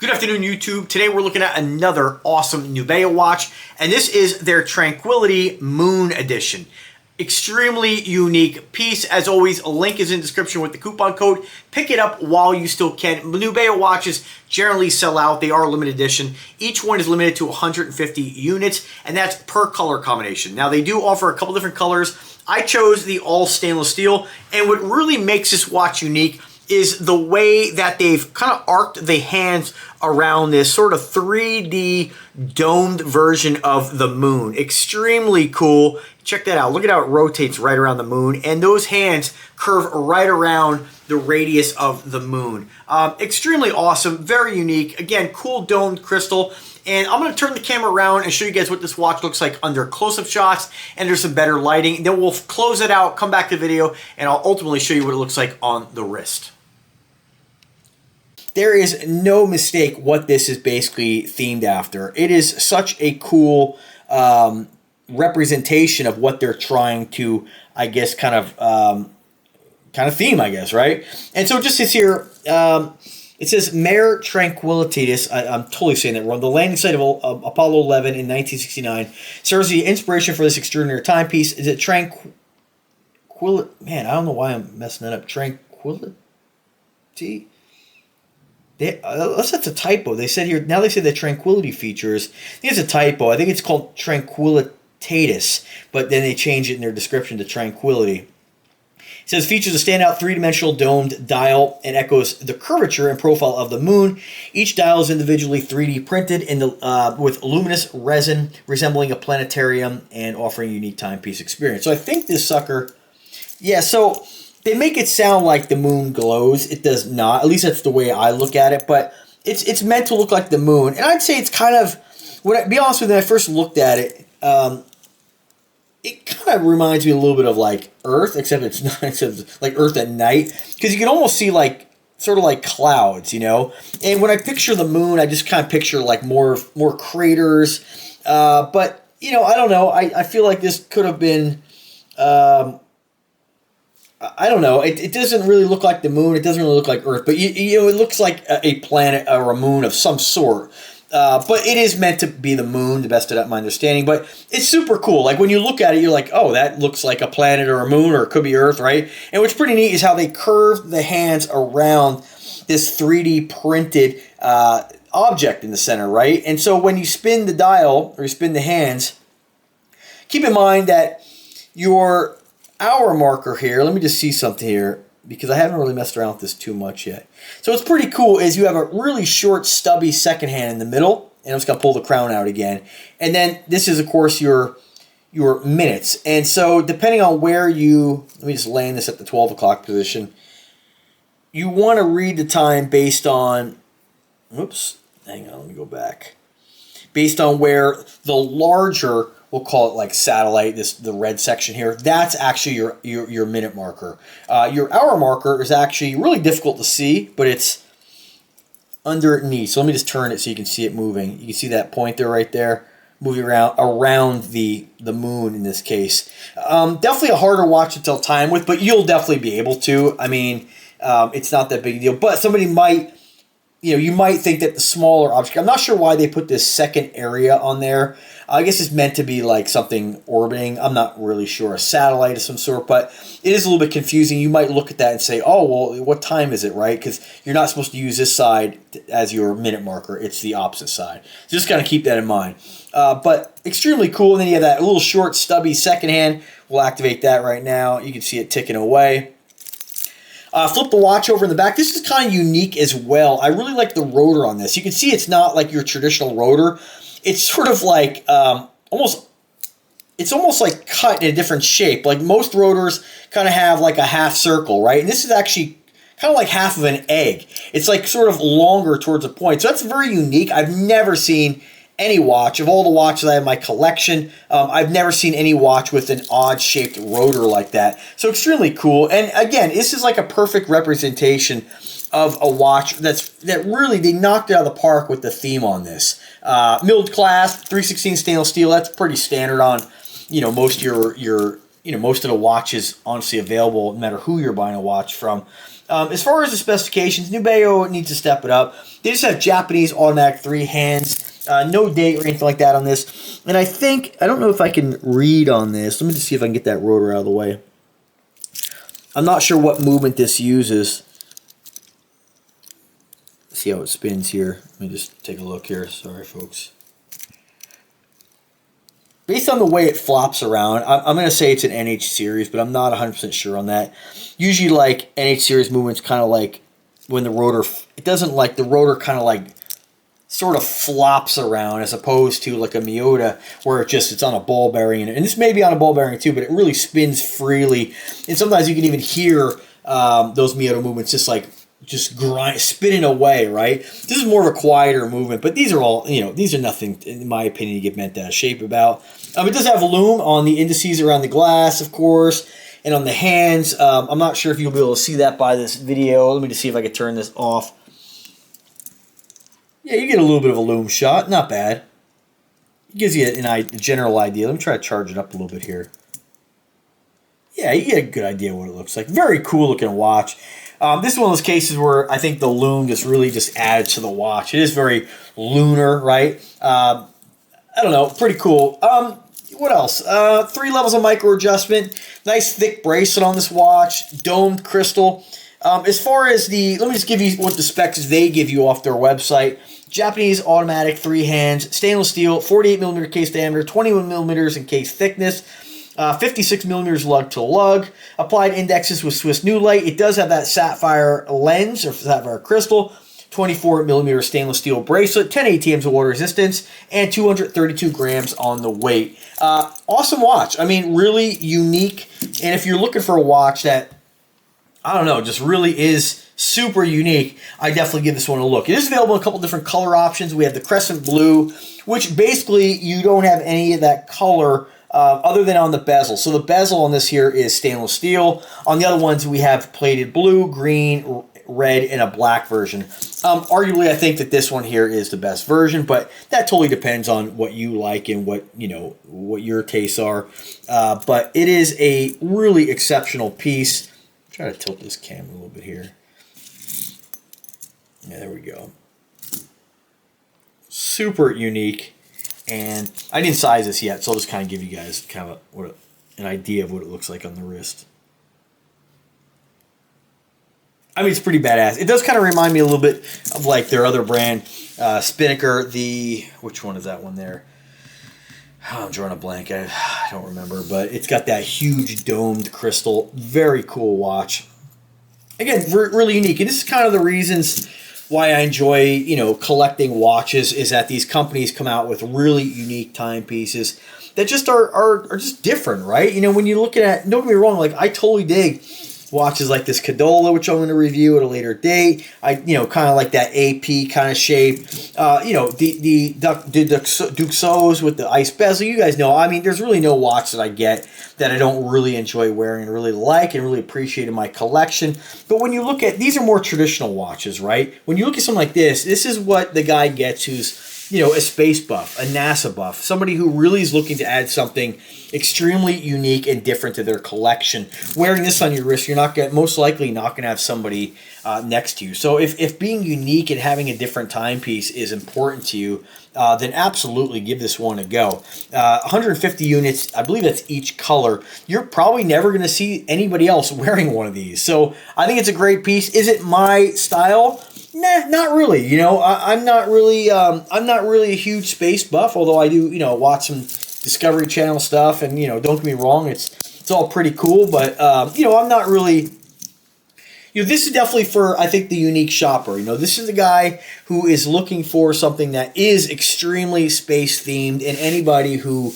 Good afternoon, YouTube. Today we're looking at another awesome Nubeo watch, and this is their Tranquility Moon Edition. Extremely unique piece. As always, a link is in the description with the coupon code. Pick it up while you still can. Nubeo watches generally sell out. They are limited edition. Each one is limited to 150 units, and that's per color combination. Now, they do offer a couple different colors. I chose the all stainless steel, and what really makes this watch unique is the way that they've kind of arced the hands around this sort of 3D domed version of the moon. Extremely cool. Check that out. Look at how it rotates right around the moon, and those hands curve right around the radius of the moon. Extremely awesome, very unique. Again, cool domed crystal. And I'm going to turn the camera around and show you guys what this watch looks like under close-up shots, and there's some better lighting. Then we'll close it out, come back to the video, and I'll ultimately show you what it looks like on the wrist. There is no mistake what this is basically themed after. It is such a cool representation of what they're trying to, I guess, kind of theme, I guess, right? And so it just says here, it says Mare Tranquilitatis. I'm totally saying that wrong. The landing site of Apollo 11 in 1969 serves as the inspiration for this extraordinary timepiece. Is it Tranquility? Man, I don't know why I'm messing that up. Tranquility? Unless that's a typo. They said here, now they say the Tranquility features. I think it's a typo. I think it's called Tranquilitatis, but then they change it in their description to Tranquility. It says features a standout three-dimensional domed dial and echoes the curvature and profile of the moon. Each dial is individually 3D printed in the, with luminous resin resembling a planetarium and offering a unique timepiece experience. So I think this sucker, yeah, so they make it sound like the moon glows. It does not. At least that's the way I look at it. But it's meant to look like the moon. And I'd say it's kind of, to be honest with you, when I first looked at it, it kind of reminds me a little bit of like Earth, except it's not, except like Earth at night. Because you can almost see like, sort of like clouds, you know. And when I picture the moon, I just kind of picture like more craters. But, you know, I don't know. I feel like this could have been... I don't know. It doesn't really look like the moon. It doesn't really look like Earth. But, you know, it looks like a planet or a moon of some sort. But it is meant to be the moon, the best of my understanding. But it's super cool. Like, when you look at it, you're like, oh, that looks like a planet or a moon, or it could be Earth, right? And what's pretty neat is how they curve the hands around this 3D printed object in the center, right? And so when you spin the dial, or you spin the hands, keep in mind that your hour marker here, let me just see something here, because I haven't really messed around with this too much yet. So what's pretty cool is you have a really short, stubby second hand in the middle, and I'm just going to pull the crown out again. And then this is, of course, your minutes. And so depending on where you, let me just land this at the 12 o'clock position, you want to read the time based on, oops, hang on, let me go back. Based on where the larger, we'll call it like satellite, the red section here, that's actually your minute marker. Your hour marker is actually really difficult to see, but it's underneath. So let me just turn it so you can see it moving. You can see that pointer right there moving around the moon in this case. Definitely a harder watch to tell time with, but you'll definitely be able to. I mean, it's not that big a deal, but somebody might, you know, you might think that the smaller object, I'm not sure why they put this second area on there. I guess it's meant to be like something orbiting. I'm not really sure, a satellite of some sort, but it is a little bit confusing. You might look at that and say, oh, well, what time is it, right? Because you're not supposed to use this side as your minute marker. It's the opposite side. So just kind of keep that in mind. But extremely cool. And then you have that little short, stubby second hand. We'll activate that right now. You can see it ticking away. Flip the watch over in the back. This is kind of unique as well. I really like the rotor on this. You can see it's not like your traditional rotor. It's sort of like almost like cut in a different shape. Like most rotors kind of have like a half circle, right? And this is actually kind of like half of an egg. It's like sort of longer towards a point. So that's very unique. I've never seen any watch, of all the watches I have in my collection, I've never seen any watch with an odd-shaped rotor like that. So extremely cool. And again, this is like a perfect representation of a watch that really, they knocked it out of the park with the theme on this. Milled clasp, 316 stainless steel. That's pretty standard on, you know, most of your most of the watches honestly available, no matter who you're buying a watch from. As far as the specifications, Nubeo needs to step it up. They just have Japanese automatic 3 hands. No date or anything like that on this. And I don't know if I can read on this. Let me just see if I can get that rotor out of the way. I'm not sure what movement this uses. See how it spins here. Let me just take a look here. Sorry, folks. Based on the way it flops around, I'm going to say it's an NH series, but I'm not 100% sure on that. Usually, like, NH series movements kind of like when the rotor, it doesn't like, the rotor kind of like sort of flops around as opposed to like a Miyota where it's on a ball bearing. And this may be on a ball bearing too, but it really spins freely. And sometimes you can even hear those Miyota movements just spinning away, right? This is more of a quieter movement, but these are all, these are nothing, in my opinion, to get bent out of shape about. It does have loom on the indices around the glass, of course, and on the hands. I'm not sure if you'll be able to see that by this video. Let me just see if I can turn this off. Yeah, you get a little bit of a loom shot. Not bad. It gives you a general idea. Let me try to charge it up a little bit here. Yeah, you get a good idea of what it looks like. Very cool looking watch. This is one of those cases where I think the loom really added to the watch. It is very lunar, right? I don't know. Pretty cool. What else? 3 levels of micro adjustment. Nice thick bracelet on this watch. Domed crystal. As far as let me just give you what the specs they give you off their website. Japanese automatic 3 hands, stainless steel, 48mm case diameter, 21mm in case thickness, 56mm lug to lug, applied indexes with Swiss New Light. It does have that sapphire lens or sapphire crystal, 24mm stainless steel bracelet, 10 ATMs of water resistance, and 232 grams on the weight. Awesome watch. I mean, really unique. And if you're looking for a watch that, I don't know, just really is super unique, I definitely give this one a look. It is available in a couple different color options. We have the crescent blue, which basically you don't have any of that color other than on the bezel. So the bezel on this here is stainless steel. On the other ones, we have plated blue, green, red, and a black version. Arguably, I think that this one here is the best version, but that totally depends on what you like and what your tastes are. But it is a really exceptional piece. Try to tilt this camera a little bit here. Yeah, there we go. Super unique, and I didn't size this yet, so I'll just kind of give you guys kind of an idea of what it looks like on the wrist. I mean, it's pretty badass. It does kind of remind me a little bit of like their other brand, Spinnaker. Which one is that one there? Oh, I'm drawing a blank. I don't remember, but it's got that huge domed crystal. Very cool watch. Again, really unique. And this is kind of the reasons why I enjoy, collecting watches, is that these companies come out with really unique timepieces that just are just different, right? When you look at, don't get me wrong, like I totally dig watches like this Cadola, which I'm going to review at a later date. I, kind of like that AP kind of shape. The Duxos with the ice bezel. You guys know, I mean, there's really no watch that I get that I don't really enjoy wearing and really like and really appreciate in my collection. But when you look at, these are more traditional watches, right? When you look at something like this is what the guy gets who's, a space buff, a NASA buff, somebody who really is looking to add something extremely unique and different to their collection. Wearing this on your wrist, you're most likely not going to have somebody next to you. So if being unique and having a different timepiece is important to you, then absolutely give this one a go. 150 units, I believe that's each color. You're probably never going to see anybody else wearing one of these. So I think it's a great piece. Is it my style? Nah, not really. I'm not really a huge space buff, although I do, watch some Discovery Channel stuff, and don't get me wrong, it's all pretty cool, but I'm not really. This is definitely for, I think, the unique shopper. This is a guy who is looking for something that is extremely space themed, and anybody who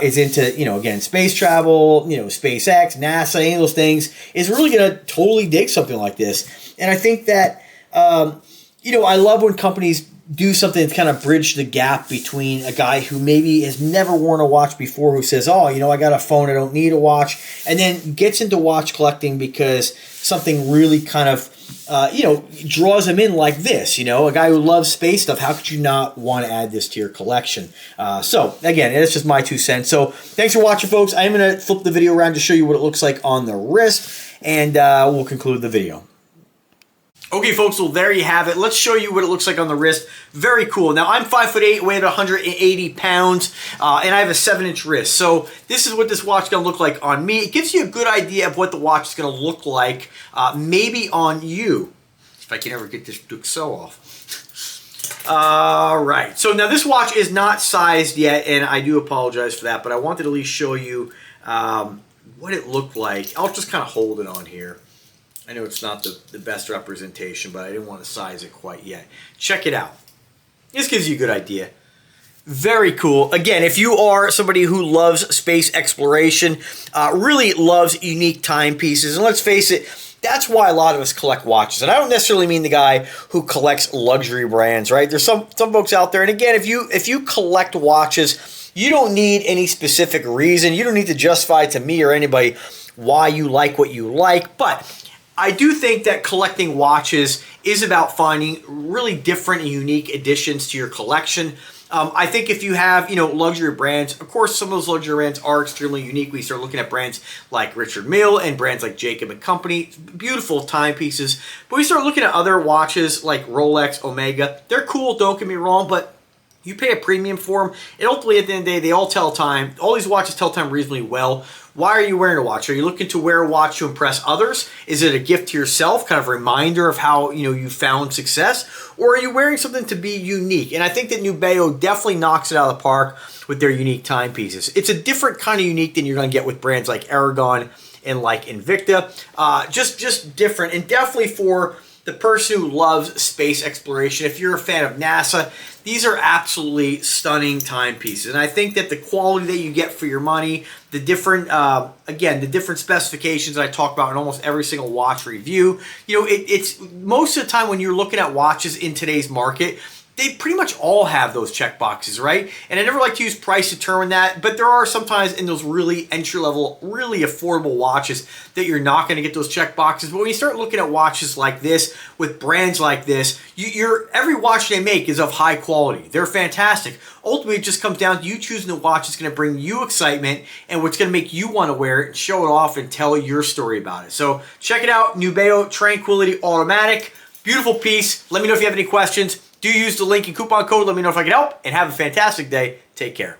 is into, again, space travel, SpaceX, NASA, any of those things, is really going to totally dig something like this. And I think that, I love when companies do something to kind of bridge the gap between a guy who maybe has never worn a watch before, who says, oh, I got a phone, I don't need a watch, and then gets into watch collecting because something really kind of, draws him in like this. A guy who loves space stuff, how could you not want to add this to your collection? So, again, that's just my 2 cents. So, thanks for watching, folks. I am going to flip the video around to show you what it looks like on the wrist, and we'll conclude the video. Okay, folks, well, there you have it. Let's show you what it looks like on the wrist. Very cool. Now, I'm 5'8", weigh about 180 pounds, and I have a 7-inch wrist. So this is what this watch is going to look like on me. It gives you a good idea of what the watch is going to look like, maybe on you. If I can ever get this Duxo off. All right. So now this watch is not sized yet, and I do apologize for that, but I wanted to at least show you what it looked like. I'll just kind of hold it on here. I know it's not the best representation, but I didn't want to size it quite yet. Check it out. This gives you a good idea. Very cool. Again, if you are somebody who loves space exploration, really loves unique timepieces, and let's face it, that's why a lot of us collect watches. And I don't necessarily mean the guy who collects luxury brands, right? There's some folks out there, and again, if you collect watches, you don't need any specific reason. You don't need to justify to me or anybody why you like what you like, but I do think that collecting watches is about finding really different and unique additions to your collection. I think if you have, luxury brands, of course, some of those luxury brands are extremely unique. We start looking at brands like Richard Mille and brands like Jacob & Company, beautiful timepieces. But we start looking at other watches like Rolex, Omega. They're cool, don't get me wrong, but you pay a premium for them, and ultimately at the end of the day, they all tell time. All these watches tell time reasonably well. Why are you wearing a watch? Are you looking to wear a watch to impress others? Is it a gift to yourself, kind of a reminder of how you found success? Or are you wearing something to be unique? And I think that Nubeo definitely knocks it out of the park with their unique timepieces. It's a different kind of unique than you're going to get with brands like Aragon and like Invicta. Just different, and definitely for the person who loves space exploration. If you're a fan of NASA, these are absolutely stunning timepieces. And I think that the quality that you get for your money, the different, again, the different specifications that I talk about in almost every single watch review, it's most of the time when you're looking at watches in today's market, they pretty much all have those check boxes, right? And I never like to use price to determine that, but there are sometimes in those really entry-level, really affordable watches that you're not going to get those check boxes. But when you start looking at watches like this, with brands like this, every watch they make is of high quality. They're fantastic. Ultimately, it just comes down to you choosing the watch that's going to bring you excitement and what's going to make you want to wear it and show it off and tell your story about it. So check it out, Nubeo Tranquility Automatic. Beautiful piece. Let me know if you have any questions. Do use the link and coupon code. Let me know if I can help, and have a fantastic day. Take care.